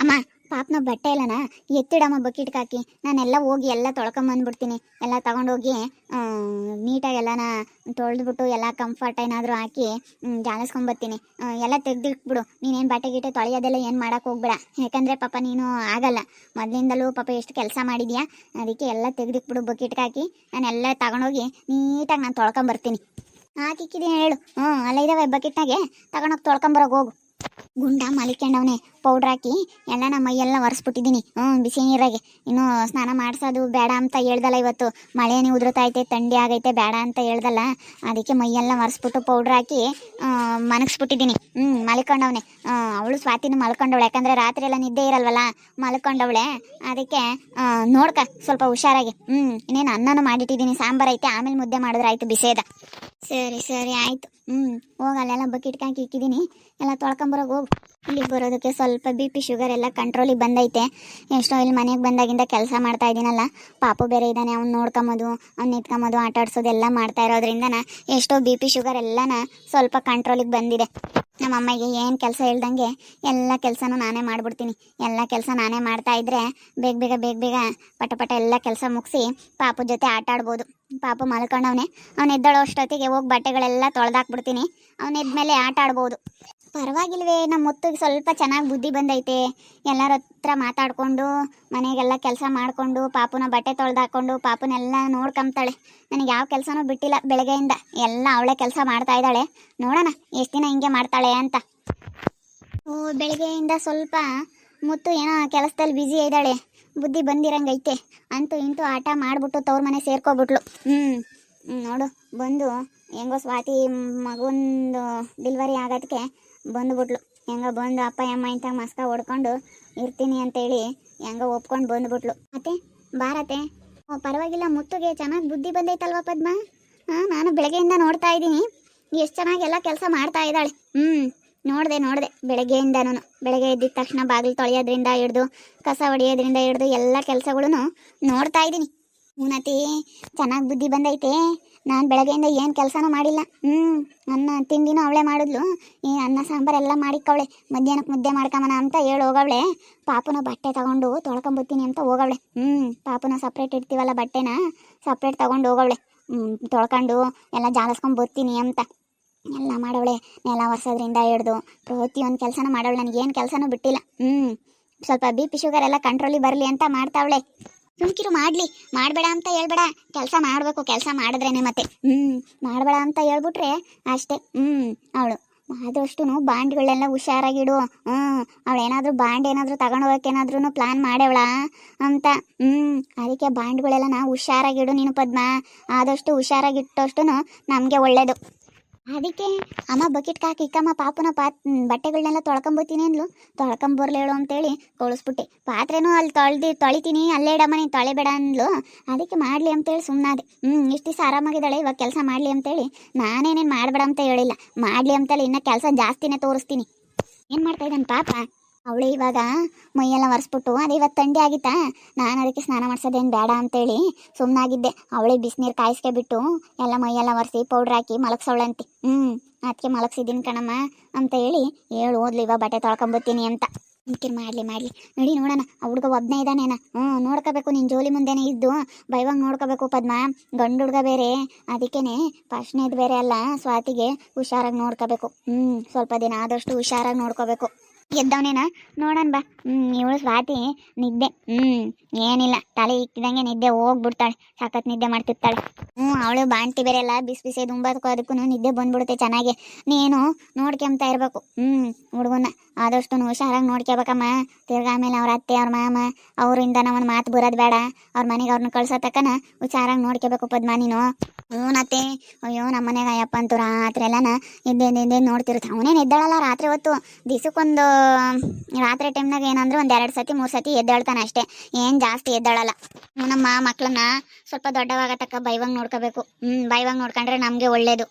ಅಮ್ಮ ಪಾಪನ ಬಟ್ಟೆ ಎಲ್ಲನ ಎತ್ತಿಡಮ್ಮ ಬಕೆಟ್ಗೆ ಹಾಕಿ ನಾನೆಲ್ಲ ಹೋಗಿ ಎಲ್ಲ ತೊಳ್ಕೊಂಬಂದ್ಬಿಡ್ತೀನಿ. ಎಲ್ಲ ತಗೊಂಡೋಗಿ ನೀಟಾಗಿ ಎಲ್ಲನ ತೊಳೆದ್ಬಿಟ್ಟು ಎಲ್ಲ ಕಂಫರ್ಟ್ ಏನಾದರೂ ಹಾಕಿ ಜಾಲಿಸ್ಕೊಂಬರ್ತೀನಿ. ಎಲ್ಲ ತೆಗ್ದಿಟ್ಬಿಡು. ನೀನೇನು ಬಟ್ಟೆ ಗಿಟ್ಟೆ ತೊಳೆಯೋದೆಲ್ಲ ಏನು ಮಾಡೋಕೆ ಹೋಗ್ಬೇಡ. ಯಾಕಂದರೆ ಪಾಪ ನೀನು ಆಗಲ್ಲ, ಮೊದಲಿಂದಲೂ ಪಾಪ ಎಷ್ಟು ಕೆಲಸ ಮಾಡಿದ್ಯಾ. ಅದಕ್ಕೆ ಎಲ್ಲ ತೆಗ್ದಿಟ್ಬಿಡು ಬಕೆಟ್ಗೆ ಹಾಕಿ. ನಾನೆಲ್ಲ ತಗೊಂಡೋಗಿ ನೀಟಾಗಿ ನಾನು ತೊಳ್ಕೊಂಬರ್ತೀನಿ. ಹಾಕಿಕ್ಕಿದ್ದೀನಿ ಹೇಳು. ಅಲ್ಲ ಇದ್ದಾವೆ ಬಕೆಟ್ನಾಗೆ, ತಗೊಂಡೋಗಿ ತೊಳ್ಕೊಂಬರೋಕೆ ಹೋಗು. ಗುಂಡ ಮಲಿಕೊಂಡವನೆ ಪೌಡ್ರ್ ಹಾಕಿ ಎಲ್ಲ ನಮ್ಮ ಮೈಯೆಲ್ಲ ಒರೆಸ್ಬಿಟ್ಟಿದ್ದೀನಿ ಬಿಸಿ ನೀರಾಗೆ. ಇನ್ನು ಸ್ನಾನ ಮಾಡಿಸೋದು ಬೇಡ ಅಂತ ಹೇಳ್ದಲ್ಲ, ಇವತ್ತು ಮಳೆನೇ ಉದುರುತ್ತೈತೆ, ಥಂಡಿ ಆಗೈತೆ, ಬೇಡ ಅಂತ ಹೇಳ್ದಲ್ಲ. ಅದಕ್ಕೆ ಮೈಯೆಲ್ಲ ಒರೆಸ್ಬಿಟ್ಟು ಪೌಡ್ರ್ ಹಾಕಿ ಮನಗಿಸ್ಬಿಟ್ಟಿದ್ದೀನಿ. ಮಲ್ಕೊಂಡವನೆ. ಅವಳು ಸ್ವಾತಿನೂ ಮಲ್ಕೊಂಡವಳೆ, ಯಾಕಂದರೆ ರಾತ್ರಿ ಎಲ್ಲ ನಿದ್ದೆ ಇರಲ್ವಲ್ಲ, ಮಲ್ಕೊಂಡವಳೆ. ಅದಕ್ಕೆ ನೋಡ್ಕ ಸ್ವಲ್ಪ ಹುಷಾರಾಗಿ. ಇನ್ನೇನು ಅನ್ನನೂ ಮಾಡಿಟ್ಟಿದ್ದೀನಿ, ಸಾಂಬಾರು ಐತೆ, ಆಮೇಲೆ ಮುದ್ದೆ ಮಾಡಿದ್ರೆ ಆಯಿತು ಬಿಸೇದ. ಸರಿ ಸರಿ ಆಯಿತು. ಹೋಗಲ್ಲೆಲ್ಲ ಬಕೆಟ್ಗೆ ಹಾಕಿ ಇಕ್ಕಿದ್ದೀನಿ, ಎಲ್ಲ ತೊಳ್ಕೊಂಬರೋಕೆ ಹೋಗು. ಇಲ್ಲಿಗೆ ಬರೋದಕ್ಕೆ ಸ್ವಲ್ಪ BP ಶುಗರ್ ಎಲ್ಲ ಕಂಟ್ರೋಲಿಗೆ ಬಂದೈತೆ. ಎಷ್ಟೋ ಇಲ್ಲಿ ಮನೆಗೆ ಬಂದಾಗಿಂದ ಕೆಲಸ ಮಾಡ್ತಾ ಇದ್ದೀನಲ್ಲ, ಪಾಪು ಬೇರೆ ಇದ್ದಾನೆ, ಅವ್ನು ನೋಡ್ಕೊಂಬೋದು, ಅವ್ನು ನಿಂತ್ಕೊಂಬೋದು, ಆಟ ಆಡ್ಸೋದು ಎಲ್ಲ ಮಾಡ್ತಾ ಇರೋದ್ರಿಂದನ ಎಷ್ಟೋ BP ಶುಗರ್ ಎಲ್ಲನ ಸ್ವಲ್ಪ ಕಂಟ್ರೋಲಿಗೆ ಬಂದಿದೆ. ನಮ್ಮ ಅಮ್ಮಗೆ ಏನು ಕೆಲಸ ಹೇಳ್ದಂಗೆ ಎಲ್ಲ ಕೆಲಸನೂ ನಾನೇ ಮಾಡಿಬಿಡ್ತೀನಿ. ಎಲ್ಲ ಕೆಲಸ ನಾನೇ ಮಾಡ್ತಾ ಇದ್ದರೆ ಬೇಗ ಬೇಗ ಪಟ ಎಲ್ಲ ಕೆಲಸ ಮುಗಿಸಿ ಪಾಪು ಜೊತೆ ಆಟ ಆಡ್ಬೋದು. ಪಾಪು ಮಲ್ಕೊಂಡವನೇ, ಅವ್ನು ಎದ್ದಳೋ ಅಷ್ಟೊತ್ತಿಗೆ ಹೋಗಿ ಬಟ್ಟೆಗಳೆಲ್ಲ ತೊಳೆದಾಕ್ಬಿಡ್ತೀನಿ. ಅವ್ನು ಎದ್ಮೇಲೆ ಆಟ ಆಡ್ಬೋದು. ಪರವಾಗಿಲ್ವೇ, ನಮ್ಮ ಮುತ್ತಿಗೆ ಸ್ವಲ್ಪ ಚೆನ್ನಾಗಿ ಬುದ್ಧಿ ಬಂದೈತೆ. ಎಲ್ಲರ ಹತ್ರ ಮಾತಾಡಿಕೊಂಡು ಮನೆಗೆಲ್ಲ ಕೆಲಸ ಮಾಡಿಕೊಂಡು ಪಾಪುನ ಬಟ್ಟೆ ತೊಳೆದಾಕೊಂಡು ಪಾಪುನೆಲ್ಲ ನೋಡ್ಕೊಂತಾಳೆ. ನನಗೆ ಯಾವ ಕೆಲಸನೂ ಬಿಟ್ಟಿಲ್ಲ, ಬೆಳಗ್ಗೆಯಿಂದ ಎಲ್ಲ ಅವಳೇ ಕೆಲಸ ಮಾಡ್ತಾ ಇದ್ದಾಳೆ. ನೋಡೋಣ ಎಷ್ಟು ದಿನ ಹಿಂಗೆ ಮಾಡ್ತಾಳೆ ಅಂತ. ಬೆಳಗ್ಗೆಯಿಂದ ಸ್ವಲ್ಪ ಮುತ್ತು ಏನೋ ಕೆಲಸದಲ್ಲಿ ಬ್ಯುಸಿ ಇದ್ದಾಳೆ, ಬುದ್ಧಿ ಬಂದಿರಂಗೈತೆ. ಅಂತೂ ಇಂತೂ ಆಟ ಮಾಡಿಬಿಟ್ಟು ತವ್ರ ಮನೆ ಸೇರ್ಕೊಬಿಟ್ಲು. ನೋಡು ಬಂದು ಹೆಂಗೋ ಸ್ವಾತಿ ಮಗುಂದು ಡೆಲಿವರಿ ಆಗೋದಕ್ಕೆ ಬಂದುಬಿಟ್ಲು. ಹೆಂಗೋ ಬಂದು ಅಪ್ಪ ಅಮ್ಮ ಇಂಥ ಮಸ್ಕ ಹೊಡ್ಕೊಂಡು ಇರ್ತೀನಿ ಅಂತೇಳಿ ಹೆಂಗೋ ಒಪ್ಕೊಂಡು ಬಂದುಬಿಟ್ಲು. ಮತ್ತೆ ಭಾರತೆ ಪರವಾಗಿಲ್ಲ, ಮುತ್ತುಗೆ ಚೆನ್ನಾಗಿ ಬುದ್ಧಿ ಬಂದೈತಲ್ವ ಪದ್ಮ. ನಾನು ಬೆಳಗ್ಗೆಯಿಂದ ನೋಡ್ತಾ ಇದ್ದೀನಿ, ಎಷ್ಟು ಚೆನ್ನಾಗಿ ಎಲ್ಲ ಕೆಲಸ ಮಾಡ್ತಾ ಇದ್ದಾಳೆ. ನೋಡಿದೆ ಬೆಳಗ್ಗೆಯಿಂದನೂ. ಬೆಳಗ್ಗೆ ಎದ್ದಿದ ತಕ್ಷಣ ಬಾಗಿಲು ತೊಳೆಯೋದ್ರಿಂದ ಹಿಡ್ದು ಕಸ ಹೊಡೆಯೋದ್ರಿಂದ ಹಿಡ್ದು ಎಲ್ಲ ಕೆಲಸಗಳೂ ನೋಡ್ತಾ ಇದ್ದೀನಿ. ಉನ್ನತಿ ಚೆನ್ನಾಗಿ ಬುದ್ಧಿ ಬಂದೈತೆ. ನಾನು ಬೆಳಗ್ಗೆಯಿಂದ ಏನು ಕೆಲಸನೂ ಮಾಡಿಲ್ಲ. ಅನ್ನ ತಿಂಡಿನೂ ಅವಳೇ ಮಾಡಿದ್ಲು. ಈ ಅನ್ನ ಸಾಂಬಾರೆಲ್ಲ ಮಾಡಿಕ್ಕವಳೆ. ಮಧ್ಯಾಹ್ನಕ್ಕೆ ಮುದ್ದೆ ಮಾಡ್ಕೊಂಬನ ಅಂತ ಹೇಳಿ ಹೋಗವಳೆ. ಪಾಪುನ ಬಟ್ಟೆ ತಗೊಂಡು ತೊಳ್ಕೊಂಬತ್ತೀನಿ ಅಂತ ಹೋಗವಳೆ. ಪಾಪುನ ಸಪ್ರೇಟ್ ಇಡ್ತೀವಲ್ಲ, ಬಟ್ಟೆನ ಸಪ್ರೇಟ್ ತಗೊಂಡು ಹೋಗವಳೆ. ತೊಳ್ಕೊಂಡು ಎಲ್ಲ ಜಾಲಿಸ್ಕೊಂಬತ್ತೀನಿ ಅಂತ ಎಲ್ಲ ಮಾಡವಳೆ. ನೆಲ ಒರೆಸೋದ್ರಿಂದ ಹಿಡ್ದು ಪ್ರತಿಯೊಂದು ಕೆಲಸನೂ ಮಾಡವಳೆ. ನನಗೇನು ಕೆಲಸನೂ ಬಿಟ್ಟಿಲ್ಲ. ಸ್ವಲ್ಪ BP ಶುಗರ್ ಎಲ್ಲ ಕಂಟ್ರೋಲಿಗೆ ಬರಲಿ ಅಂತ ಮಾಡ್ತಾವಳೆ. ಸುಮ್ಕಿರು, ಮಾಡಬೇಡ ಅಂತ ಹೇಳ್ಬೇಡ. ಕೆಲಸ ಮಾಡಬೇಕು, ಕೆಲಸ ಮಾಡಿದ್ರೇನೆ ಮತ್ತೆ. ಮಾಡಬೇಡ ಅಂತ ಹೇಳ್ಬಿಟ್ರೆ ಅಷ್ಟೇ. ಅವಳು ಆದಷ್ಟು ಬಾಂಡ್ಗಳನ್ನೆಲ್ಲ ಹುಷಾರಾಗಿಡು. ಅವಳು ಏನಾದರೂ ಬಾಂಡ್ ಏನಾದರೂ ತಗೊಂಡು ಹೋಗೋಕ್ಕೇನಾದ್ರೂ ಪ್ಲ್ಯಾನ್ ಮಾಡ್ಯವಳ ಅಂತ. ಅದಕ್ಕೆ ಬಾಂಡ್ಗಳೆಲ್ಲ ನಾವು ಹುಷಾರಾಗಿಡು ನೀನು ಪದ್ಮ. ಆದಷ್ಟು ಹುಷಾರಾಗಿಟ್ಟಷ್ಟು ನಮಗೆ ಒಳ್ಳೆಯದು. ಅದಕ್ಕೆ ಅಮ್ಮ ಬಕೆಟ್ಗೆ ಹಾಕಿ ಇಕ್ಕಮ್ಮ ಪಾಪುನ ಬಟ್ಟೆಗಳನ್ನೆಲ್ಲ ತೊಳ್ಕೊಂಬತ್ತೀನಿ ಅಂದ್ಲು. ತೊಳ್ಕೊಂಬರ್ಲೇಳು ಅಂತೇಳಿ ಕಳಿಸ್ಬಿಟ್ಟೆ. ಪಾತ್ರೆನೂ ಅಲ್ಲಿ ತೊಳಿತೀನಿ, ಅಲ್ಲೇ ಇಡಮ್ಮ, ನೀನು ತೊಳೆಬೇಡ ಅಂದ್ಲು. ಅದಕ್ಕೆ ಮಾಡಲಿ ಅಂತೇಳಿ ಸುಮ್ಮನಾದೆ. ಇಷ್ಟು ದಿವಸ ಆರಾಮಾಗಿದ್ದಾಳೆ, ಇವಾಗ ಕೆಲಸ ಮಾಡಲಿ ಅಂತೇಳಿ ನಾನೇನೇನು ಮಾಡಬೇಡ ಅಂತ ಹೇಳಿಲ್ಲ. ಮಾಡಲಿ ಅಂತೇಳಿ ಇನ್ನೂ ಕೆಲಸ ಜಾಸ್ತಿನೇ ತೋರಿಸ್ತೀನಿ. ಏನು ಮಾಡ್ತಾ ಇದ್ದಾನೆ ಪಾಪ. ಅವಳೇ ಇವಾಗ ಮೈಯೆಲ್ಲ ಒರೆಸ್ಬಿಟ್ಟು, ಅದೇ ಇವತ್ತು ಥಂಡಿ ಆಗಿತ್ತಾ, ನಾನು ಅದಕ್ಕೆ ಸ್ನಾನ ಮಾಡ್ಸೋದೇನು ಬೇಡ ಅಂತೇಳಿ ಸುಮ್ಮನಾಗಿದ್ದೆ. ಅವಳೇ ಬಿಸಿನೀರು ಕಾಯಿಸ್ಕೆ ಬಿಟ್ಟು ಎಲ್ಲ ಮೈಯೆಲ್ಲ ಒರೆಸಿ ಪೌಡ್ರ್ ಹಾಕಿ ಮಲಗ್ಸವಳಂತೆ. ಅದಕ್ಕೆ ಮಲಗ್ಸಿದ್ದೀನಿ ಕಣಮ್ಮ ಅಂತ ಹೇಳು ಓದ್ಲಿ, ಇವಾಗ ಬಟ್ಟೆ ತೊಳ್ಕೊಂಬತ್ತೀನಿ ಅಂತ. ಮುಖ್ಯ ಮಾಡಲಿ ನಡಿ ನೋಡೋಣ. ಆ ಹುಡುಗ ಒಬ್ಬನೇ ಇದ್ದಾನೇನ. ನೋಡ್ಕೋಬೇಕು, ನಿನ್ನ ಜೋಲಿ ಮುಂದೆನೇ ಇದ್ದು ಬೈವಾಗ ನೋಡ್ಕೋಬೇಕು ಪದ್ಮ. ಗಂಡು ಹುಡುಗ ಬೇರೆ, ಅದಕ್ಕೇನೆ ಫಸ್ಟ್ನೇದು ಬೇರೆ ಅಲ್ಲ. ಸ್ವಾತಿಗೆ ಹುಷಾರಾಗಿ ನೋಡ್ಕೋಬೇಕು. ಸ್ವಲ್ಪ ದಿನ ಆದಷ್ಟು ಹುಷಾರಾಗಿ ನೋಡ್ಕೋಬೇಕು. ಎದ್ದವನೇನ ನೋಡೋಣ ಬಾ. ಇವಳು ಸ್ವಾತಿ ನಿದ್ದೆ ಏನಿಲ್ಲ, ತಲೆ ಇಕ್ಕಿದಂಗೆ ನಿದ್ದೆ ಹೋಗ್ಬಿಡ್ತಾಳೆ. ಸಖತ್ ನಿದ್ದೆ ಮಾಡ್ತಿರ್ತಾಳೆ. ಅವಳು ಬಾಣ್ತಿ ಬೇರೆ ಎಲ್ಲ ಬಿಸಿ ದುಂಬದಕ್ಕೂ ಅದಕ್ಕೂ ನಿದ್ದೆ ಬಂದ್ಬಿಡುತ್ತೆ ಚೆನ್ನಾಗಿ. ನೀನು ನೋಡ್ಕೊಂತ ಇರಬೇಕು ಹುಡುಗನ. ಆದಷ್ಟು ಹುಷಾರಾಗಿ ನೋಡ್ಕೋಬೇಕಮ್ಮ. ತಿರ್ಗಾ ಆಮೇಲೆ ಅವ್ರ ಅತ್ತೆ ಅವ್ರ ಮಾಮ ಅವರಿಂದ ಒಂದು ಮಾತು ಬರೋದು ಬೇಡ. ಅವ್ರ ಮನೆಗೆ ಅವ್ರನ್ನ ಕಳ್ಸೋ ತಕ್ಕನ ಹುಷಾರಾಗಿ ನೋಡ್ಕೋಬೇಕು ಪದ್ಮ ನೀನು. ಅತ್ತೆ, ಅಯ್ಯೋ ನಮ್ಮ ಮನೆಗೆ ಅಯ್ಯಪ್ಪ ಅಂತೂ ರಾತ್ರಿ ಎಲ್ಲನ ಎದ್ದೆ ನೋಡ್ತಿರುತ್ತೆ. ಅವನೇನು ಎದ್ದಾಳಲ್ಲ ರಾತ್ರಿ ಹೊತ್ತು. ದಿವಸಕ್ಕೊಂದು ರಾತ್ರಿ ಟೈಮ್ನಾಗ ಏನಂದ್ರೆ ಒಂದು 2 ಸತಿ 3 ಸತಿ ಎದ್ದೇಳ್ತಾನೆ ಅಷ್ಟೇ, ಏನು ಜಾಸ್ತಿ ಎದ್ದಾಳಲ್ಲ. ನಮ್ಮ ಮಕ್ಕಳನ್ನ ಸ್ವಲ್ಪ ದೊಡ್ಡವಾಗತಕ್ಕ ಬೈವಂಗೆ ನೋಡ್ಕೋಬೇಕು. ಬೈವಂಗೆ ನೋಡ್ಕೊಂಡ್ರೆ ನಮಗೆ ಒಳ್ಳೇದು.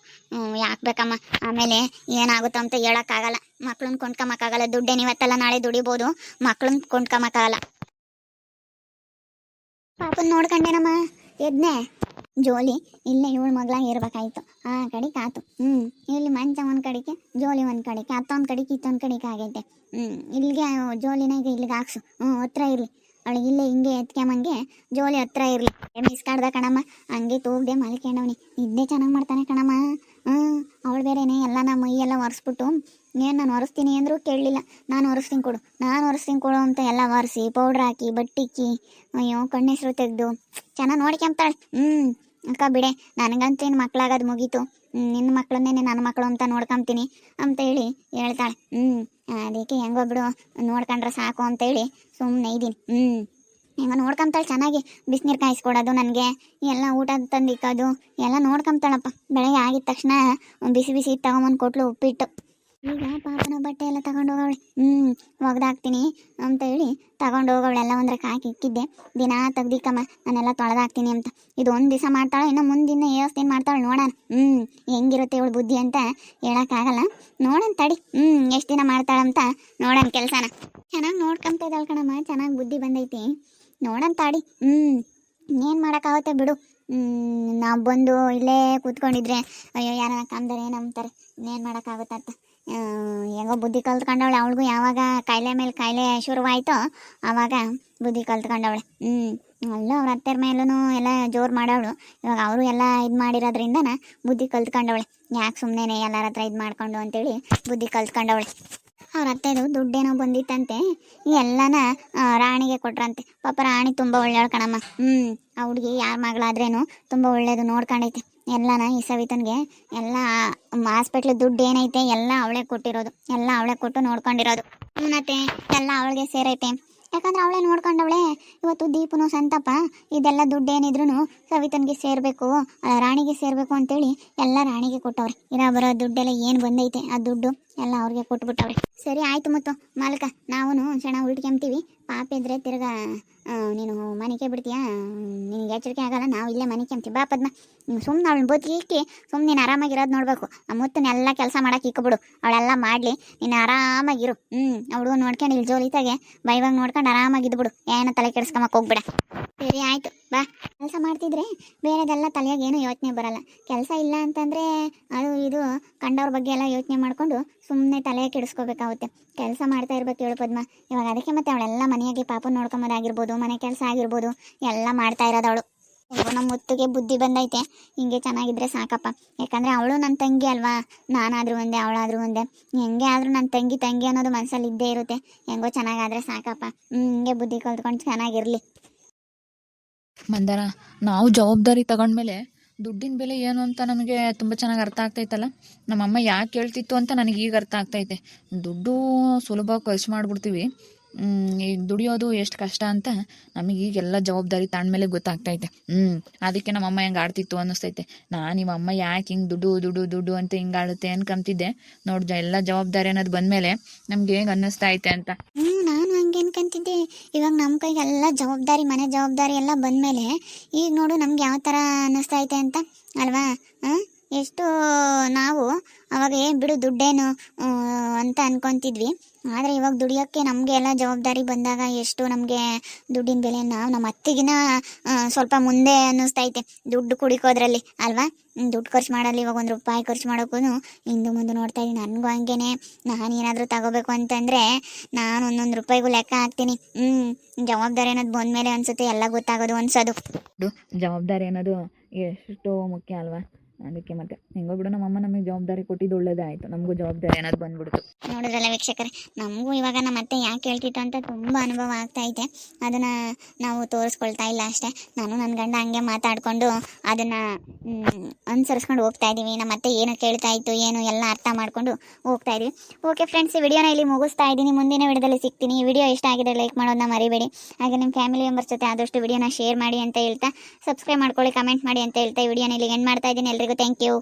ಯಾಕೆ ಬೇಕಮ್ಮ, ಆಮೇಲೆ ಏನಾಗುತ್ತೋ ಅಂತ ಹೇಳೋಕ್ಕಾಗಲ್ಲ. ಮಕ್ಳನ್ನ ಕೊಂಡ್ಕೊಂಬಕ್ಕಾಗಲ್ಲ. ದುಡ್ಡೇನು ಇವತ್ತಲ್ಲ ನಾಳೆ ದುಡಿಬೋದು, ಮಕ್ಳನ್ನ ಕೊಂಡ್ಕೊಂಬಕ್ಕಾಗಲ್ಲ. ಪಾಪನ್ ನೋಡ್ಕೊಂಡೇನಮ್ಮ, ಎದ್ನೆ ಜೋಲಿ ಇಲ್ಲೇ ಇವಳು ಮಗಳಾಗಿ ಇರ್ಬೇಕಾಯ್ತು. ಆ ಕಡೆಗೆ ಆತು. ಇಲ್ಲಿ ಮಂಚ ಒಂದು ಕಡೆಗೆ, ಜೋಲಿ ಒಂದು ಕಡೆಗೆ, ಅತ್ತೊಂದು ಕಡೆಗೆ ಇತ್ತೊಂದು ಕಡೆಗೆ ಆಗೈತೆ. ಇಲ್ಲಿಗೆ ಜೋಲಿನಾಗ ಇಲ್ಲಿಗೆ ಹಾಕ್ಸು. ಹತ್ರ ಇರಲಿ ಅವಳಿಗೆ. ಇಲ್ಲೇ ಹಿಂಗೆ ಎತ್ಕೊಂಬಂಗೆ ಜೋಲಿ ಹತ್ರ ಇರಲಿ. ಮಿಸ್ಕಾಡ್ದ ಕಣಮ್ಮ, ಹಂಗೆ ತೂಗ್ದೆ ಮಲ್ಕೊಂಡವನಿ. ನಿದ್ದೆ ಚೆನ್ನಾಗಿ ಮಾಡ್ತಾನೆ ಕಣಮ್ಮ. ಅವಳು ಬೇರೆನೆ ಎಲ್ಲ ನಮ್ಮ ಮೈಯೆಲ್ಲ ಒರೆಸ್ಬಿಟ್ಟು, ಏನು ನಾನು ಒರೆಸ್ತೀನಿ ಅಂದರೂ ಕೇಳಲಿಲ್ಲ. ನಾನು ಒರೆಸ್ತೀನಿ ಕೊಡು ಅಂತ ಎಲ್ಲ ಒರೆಸಿ ಪೌಡ್ರ್ ಹಾಕಿ ಬಟ್ಟಿಕ್ಕಿ, ಅಯ್ಯೋ ಕಣ್ಣೆಸರು ತೆಗೆದು ಚೆನ್ನಾಗಿ ನೋಡ್ಕೊಂತಾಳೆ. ಅಕ್ಕ ಬಿಡೆ, ನನಗಂತೂ ಏನು ಮಕ್ಕಳಾಗೋದು ಮುಗೀತು. ನಿನ್ನ ಮಕ್ಕಳನ್ನೇನೆ ನನ್ನ ಮಕ್ಕಳು ಅಂತ ನೋಡ್ಕೊಂತೀನಿ ಅಂತ ಹೇಳಿ ಹೇಳ್ತಾಳೆ. ಅದಕ್ಕೆ ಹೆಂಗೋ ಬಿಡು, ನೋಡ್ಕೊಂಡ್ರೆ ಸಾಕು ಅಂತೇಳಿ ಸುಮ್ಮನೆ ಇದ್ದೀನಿ. ಹೆಂಗ ನೋಡ್ಕೊಂತಾಳೆ ಚೆನ್ನಾಗಿ. ಬಿಸಿನೀರು ಕಾಯಿಸ್ಕೊಡೋದು, ನನಗೆ ಎಲ್ಲ ಊಟ ತಂದಿಕ್ಕೋದು ಎಲ್ಲ ನೋಡ್ಕೊಂತಾಳಪ್ಪ. ಬೆಳಗ್ಗೆ ಆಗಿದ ತಕ್ಷಣ ಬಿಸಿ ಬಿಸಿ ತಗೊಂಬಂದು ಕೊಟ್ಲು ಉಪ್ಪಿಟ್ಟು. ಈಗ ಪಾಪನ ಬಟ್ಟೆ ಎಲ್ಲ ತಗೊಂಡು ಹೋಗವಳೆ. ಒಗ್ದಾಕ್ತೀನಿ ಅಂತ ಹೇಳಿ ತಗೊಂಡು ಹೋಗವಳೆಲ್ಲ ಒಂದ್ರಕ್ಕೆ ಹಾಕಿ ಇಕ್ಕಿದ್ದೆ. ದಿನ ತೆಗ್ದಿಕ್ಕಮ್ಮ, ನಾನೆಲ್ಲ ತೊಳೆದಾಕ್ತೀನಿ ಅಂತ. ಇದು ಒಂದು ದಿವಸ ಮಾಡ್ತಾಳೆ, ಇನ್ನು ಮುಂದಿನ ಏವಸ್ತೀನಿ ಮಾಡ್ತಾಳೆ. ನೋಡೋಣ ಹೆಂಗಿರುತ್ತೆ ಇವಳು ಬುದ್ಧಿ ಅಂತ ಹೇಳೋಕ್ಕಾಗಲ್ಲ. ನೋಡೋಣ ತಡಿ, ಎಷ್ಟು ದಿನ ಮಾಡ್ತಾಳಂತ ನೋಡೋಣ ಕೆಲಸನ. ಚೆನ್ನಾಗಿ ನೋಡ್ಕೊಂತ ಇದ್ದಾಳೆ ಕಣಮ್ಮ, ಚೆನ್ನಾಗಿ ಬುದ್ಧಿ ಬಂದೈತಿ. ನೋಡೋಣ ತಾಡಿ. ಏನು ಮಾಡೋಕ್ಕಾಗುತ್ತೆ ಬಿಡು. ನಾವು ಬಂದು ಇಲ್ಲೇ ಕೂತ್ಕೊಂಡಿದ್ರೆ ಅಯ್ಯೋ ಯಾರ ಕಾಮ್ದಾರೆ ನಂಬ್ತಾರೆ, ಇನ್ನೇನು ಮಾಡೋಕ್ಕಾಗುತ್ತಂತ. ಹೆಂಗೋ ಬುದ್ಧಿ ಕಲ್ತ್ಕೊಂಡವಳೆ. ಅವಳಿಗೂ ಯಾವಾಗ ಕಾಯಿಲೆ ಮೇಲೆ ಕಾಯಿಲೆ ಶುರುವಾಯಿತೋ ಆವಾಗ ಬುದ್ಧಿ ಕಲ್ತ್ಕೊಂಡವಳೆ. ಅಲ್ಲೂ ಅವ್ರ ಅತ್ತೆರ ಮೇಲೂ ಎಲ್ಲ ಜೋರು ಮಾಡೋಳು. ಇವಾಗ ಅವರು ಎಲ್ಲ ಇದು ಮಾಡಿರೋದ್ರಿಂದ ಬುದ್ಧಿ ಕಲ್ತ್ಕೊಂಡವಳೆ. ಯಾಕೆ ಸುಮ್ಮನೆ ಎಲ್ಲರ ಹತ್ರ ಇದು ಮಾಡ್ಕೊಂಡು ಅಂತೇಳಿ ಬುದ್ಧಿ ಕಲ್ತ್ಕೊಂಡವಳೆ. ಅವ್ರ ಅತ್ತೆದು ದುಡ್ಡೇನೋ ಬಂದಿತ್ತಂತೆ, ಎಲ್ಲನ ರಾಣಿಗೆ ಕೊಟ್ರಂತೆ. ಪಾಪ ರಾಣಿ ತುಂಬ ಒಳ್ಳೆಯವಳು ಕಣಮ್ಮ. ಆ ಹುಡುಗಿ ಯಾರ ಮಗಳಾದ್ರೇನು ತುಂಬ ಒಳ್ಳೇದು ನೋಡ್ಕೊಂಡೈತೆ. ಎಲ್ಲನ ಈ ಸವಿತನ್ಗೆ ಎಲ್ಲ ಹಾಸ್ಪಿಟ್ಲ್ ದುಡ್ಡು ಏನೈತೆ ಎಲ್ಲ ಅವಳೇ ಕೊಟ್ಟಿರೋದು, ಎಲ್ಲ ಅವಳೇ ಕೊಟ್ಟು ನೋಡ್ಕೊಂಡಿರೋದು. ಮತ್ತೆ ಎಲ್ಲ ಅವಳಿಗೆ ಸೇರೈತೆ. ಯಾಕಂದ್ರೆ ಅವಳೇ ನೋಡ್ಕೊಂಡವಳೆ. ಇವತ್ತು ದೀಪನು ಸಂತಪ್ಪ ಇದೆಲ್ಲ ದುಡ್ಡು ಏನಿದ್ರು ಸವಿತನ್ಗೆ ಸೇರಬೇಕು, ರಾಣಿಗೆ ಸೇರಬೇಕು ಅಂತೇಳಿ ಎಲ್ಲ ರಾಣಿಗೆ ಕೊಟ್ಟವ್ರೆ. ಇರೋ ಬರೋ ದುಡ್ಡೆಲ್ಲ ಏನು ಬಂದೈತೆ ಆ ದುಡ್ಡು ಎಲ್ಲ ಅವ್ರಿಗೆ ಕೊಟ್ಬಿಟ್ಟವ್ರೆ. ಸರಿ ಆಯ್ತು ಮತ್ತು ಮಾಲಕ, ನಾವು ಚೆನ್ನಾಗಿ ಉಳ್ಟ್ಕೊಂತೀವಿ. ಪಾಪ ಇದ್ರೆ ತಿರ್ಗಾ ನೀನು ಮನೆಗೆ ಬಿಡ್ತೀಯಾ? ನಿನಗೆ ಎಚ್ಚರಿಕೆ ಆಗಲ್ಲ, ನಾವು ಇಲ್ಲೇ ಮನೆಗೆ ಬಾ ಪದ್ಮ. ಸುಮ್ಮನೆ ಅವಳನ್ನ ಬದುಕಿ ಸುಮ್ಮನೆ ನೀನು ಆರಾಮಾಗಿರೋದು ನೋಡ್ಬೇಕು. ಆ ಮುತ್ತನ್ನೆಲ್ಲ ಕೆಲಸ ಮಾಡೋಕೆ ಇಕ್ಬಿಡು, ಅವಳೆಲ್ಲ ಮಾಡಲಿ, ನೀನು ಆರಾಮಾಗಿರು. ಅವಳು ನೋಡ್ಕೊಂಡು ಇಲ್ಲಿ ಜೋಲಿತಾಗೆ ಬೈವಾಗ ನೋಡ್ಕೊಂಡು ಆರಾಮಾಗಿದ್ಬಿಡು, ಏನೋ ತಲೆ ಕೆಡಿಸ್ಕೊಂಬಕ್ಕೆ ಹೋಗ್ಬಿಡ. ಸರಿ ಆಯಿತು ಬಾ. ಕೆಲಸ ಮಾಡ್ತಿದ್ರೆ ಬೇರೆದೆಲ್ಲ ತಲೆಯಾಗ ಏನೂ ಯೋಚನೆ ಬರಲ್ಲ. ಕೆಲಸ ಇಲ್ಲ ಅಂತಂದರೆ ಅದು ಇದು ಕಂಡವ್ರ ಬಗ್ಗೆ ಎಲ್ಲ ಯೋಚನೆ ಮಾಡಿಕೊಂಡು ಸುಮ್ಮನೆ ತಲೆ ಕೆಡಿಸ್ಕೋಬೇಕಾಗುತ್ತೆ. ಕೆಲಸ ಮಾಡ್ತಾ ಇರ್ಬೇಕು ಹೇಳು ಪದ್ಮ. ಇವಾಗ ಅದಕ್ಕೆ ಮತ್ತೆ ಅವಳೆಲ್ಲ ಮನೆಯಾಗೆ ಪಾಪ ನೋಡ್ಕೊಂಬೋದಾಗಿರ್ಬೋದು, ಮನೆ ಕೆಲಸ ಆಗಿರ್ಬೋದು ಎಲ್ಲ ಮಾಡ್ತಾ ಇರೋದವಳು. ನಮ್ಮ ಮುತ್ತಿಗೆ ಬುದ್ಧಿ ಬಂದೈತೆ. ಹಿಂಗೆ ಚೆನ್ನಾಗಿದ್ರೆ ಸಾಕಪ್ಪ. ಯಾಕಂದರೆ ಅವಳು ನನ್ನ ತಂಗಿ ಅಲ್ವಾ, ನಾನಾದರೂ ಒಂದೇ ಅವಳಾದರೂ ಒಂದೇ. ಹೆಂಗೆ ಆದರೂ ನನ್ನ ತಂಗಿ ಅನ್ನೋದು ಮನಸ್ಸಲ್ಲಿ ಇದ್ದೇ ಇರುತ್ತೆ. ಹೆಂಗೋ ಚೆನ್ನಾಗಾದರೆ ಸಾಕಪ್ಪ. ಹಿಂಗೆ ಬುದ್ಧಿ ಕಲ್ತ್ಕೊಂಡು ಚೆನ್ನಾಗಿರಲಿ. ಮಂದಾರ, ನಾವು ಜವಾಬ್ದಾರಿ ತಗೊಂಡ್ಮೇಲೆ ದುಡ್ಡಿನ ಬೆಲೆ ಏನು ಅಂತ ನಮಗೆ ತುಂಬ ಚೆನ್ನಾಗಿ ಅರ್ಥ ಆಗ್ತೈತಲ್ಲ. ನಮ್ಮಮ್ಮ ಯಾಕೆ ಹೇಳ್ತಿತ್ತು ಅಂತ ನನಗೆ ಈಗ ಅರ್ಥ ಆಗ್ತೈತೆ. ದುಡ್ಡು ಸುಲಭವಾಗಿ ಖರ್ಚು ಮಾಡಿಬಿಡ್ತೀವಿ. ಈಗ ದುಡಿಯೋದು ಎಷ್ಟು ಕಷ್ಟ ಅಂತ ನಮಗೆ ಈಗೆಲ್ಲ ಜವಾಬ್ದಾರಿ ತಗೊಂಡ್ಮೇಲೆ ಗೊತ್ತಾಗ್ತೈತೆ. ಅದಕ್ಕೆ ನಮ್ಮಮ್ಮ ಹೆಂಗೆ ಆಡ್ತಿತ್ತು ಅನ್ನಿಸ್ತೈತೆ. ನಾನು ನಿಮ್ಮಮ್ಮ ಯಾಕೆ ಹಿಂಗೆ ದುಡ್ಡು ದುಡ್ಡು ದುಡ್ಡು ಅಂತ ಹಿಂಗೆ ಆಡುತ್ತೆ ಅನ್ಕೊಂತಿದ್ದೆ. ನೋಡಿ ಎಲ್ಲ ಜವಾಬ್ದಾರಿ ಅನ್ನೋದು ಬಂದಮೇಲೆ ನಮ್ಗೆ ಹೇಗೆ ಅನ್ನಿಸ್ತಾ ಐತೆ ಅಂತ. ನಾನು ಹಂಗೆ ಅನ್ಕೊಂತಿದ್ದೆ. ಇವಾಗ ನಮ್ಮ ಕೈಗೆಲ್ಲ ಜವಾಬ್ದಾರಿ, ಮನೆ ಜವಾಬ್ದಾರಿ ಎಲ್ಲ ಬಂದಮೇಲೆ ಈಗ ನೋಡು ನಮ್ಗೆ ಯಾವ ಥರ ಅನ್ನಿಸ್ತಾ ಐತೆ ಅಂತ ಅಲ್ವಾ. ಎಷ್ಟು ನಾವು ಅವಾಗ ಬಿಡು ದುಡ್ಡೇನು ಅಂತ ಅನ್ಕೊತಿದ್ವಿ. ಆದರೆ ಇವಾಗ ದುಡಿಯೋಕ್ಕೆ ನಮಗೆ ಎಲ್ಲ ಜವಾಬ್ದಾರಿ ಬಂದಾಗ ಎಷ್ಟು ನಮಗೆ ದುಡ್ಡಿನ ಬೆಲೆ ನಮ್ಮ ಅತ್ತಿಗಿನ ಸ್ವಲ್ಪ ಮುಂದೆ ಅನ್ನಿಸ್ತೈತೆ ದುಡ್ಡು ಕುಡಿಕೋದ್ರಲ್ಲಿ ಅಲ್ವಾ. ದುಡ್ಡು ಖರ್ಚು ಮಾಡೋಲ್ಲಿ ಇವಾಗ 1 ರೂಪಾಯಿ ಖರ್ಚು ಮಾಡೋಕ್ಕೂ ಹಿಂದೆ ಮುಂದೆ ನೋಡ್ತಾ ಇದ್ದೀನಿ. ನನಗೂ ಹಂಗೇನೆ. ನಾನು ಏನಾದರೂ ತಗೋಬೇಕು ಅಂತಂದರೆ ನಾನು 1 ರೂಪಾಯಿಗೂ ಲೆಕ್ಕ ಹಾಕ್ತೀನಿ. ಜವಾಬ್ದಾರಿ ಅನ್ನೋದು ಬಂದಮೇಲೆ ಅನಿಸುತ್ತೆ ಎಲ್ಲ ಗೊತ್ತಾಗೋದು ಅನ್ಸೋದು. ಜವಾಬ್ದಾರಿ ಅನ್ನೋದು ಎಷ್ಟು ಮುಖ್ಯ ಅಲ್ವಾ. ಅದಕ್ಕೆ ಮತ್ತೆ ಹೆಂಗೋ ಬಿಡು, ನಮ್ಮಮ್ಮ ನಮಗೆ ಜವಾಬ್ದಾರಿ ಕೊಟ್ಟಿದ್ದು ಒಳ್ಳೇದೇ ಆಯಿತು. ನಮಗೂ ಜವಾಬ್ದಾರಿ ಅನ್ನೋದು ಬಂದ್ಬಿಡ್ತು. ನೋಡಿದ್ರಲ್ಲ ವೀಕ್ಷಕರೇ, ನಮಗೂ ಇವಾಗ ನಮ್ಮ ಅತ್ತೆ ಯಾಕೆ ಹೇಳ್ತಿತ್ತು ಅಂತ ತುಂಬ ಅನುಭವ ಆಗ್ತಾ ಐತೆ. ಅದನ್ನು ನಾವು ತೋರಿಸ್ಕೊಳ್ತಾ ಇಲ್ಲ ಅಷ್ಟೇ. ನಾನು ನನ್ನ ಗಂಡ ಹಂಗೆ ಮಾತಾಡಿಕೊಂಡು ಅದನ್ನು ಅನುಸರಿಸ್ಕೊಂಡು ಹೋಗ್ತಾ ಇದ್ದೀವಿ. ನಮ್ಮ ಅತ್ತೆ ಏನು ಕೇಳ್ತಾ ಇತ್ತು ಏನು ಎಲ್ಲ ಅರ್ಥ ಮಾಡಿಕೊಂಡು ಹೋಗ್ತಾ ಇದ್ದೀವಿ. ಓಕೆ ಫ್ರೆಂಡ್ಸ್, ಈ ವಿಡಿಯೋನ ಇಲ್ಲಿ ಮುಗಿಸ್ತಾ ಇದ್ದೀನಿ. ಮುಂದಿನ ವಿಡಿಯೋದಲ್ಲಿ ಸಿಗ್ತೀನಿ. ಈ ವಿಡಿಯೋ ಇಷ್ಟ ಆಗಿದೆ ಲೈಕ್ ಮಾಡೋದನ್ನ ಮರಿಬೇಡಿ. ಹಾಗೆ ನಿಮ್ಮ ಫ್ಯಾಮಿಲಿ ಮೆಂಬರ್ಸ್ ಜೊತೆ ಆದಷ್ಟು ವಿಡಿಯೋನ ಶೇರ್ ಮಾಡಿ ಅಂತ ಹೇಳ್ತಾ, ಸಬ್ಸ್ಕ್ರೈಬ್ ಮಾಡ್ಕೊಳ್ಳಿ, ಕಮೆಂಟ್ ಮಾಡಿ ಅಂತ ಹೇಳ್ತಾ ಈ ವಿಡಿಯೋನ ಇಲ್ಲಿ ಎಂಡ್ ಮಾಡ್ತಾ ಇದ್ದೀನಿ. ಎಲ್ರಿಗೂ ಥ್ಯಾಂಕ್ ಯು.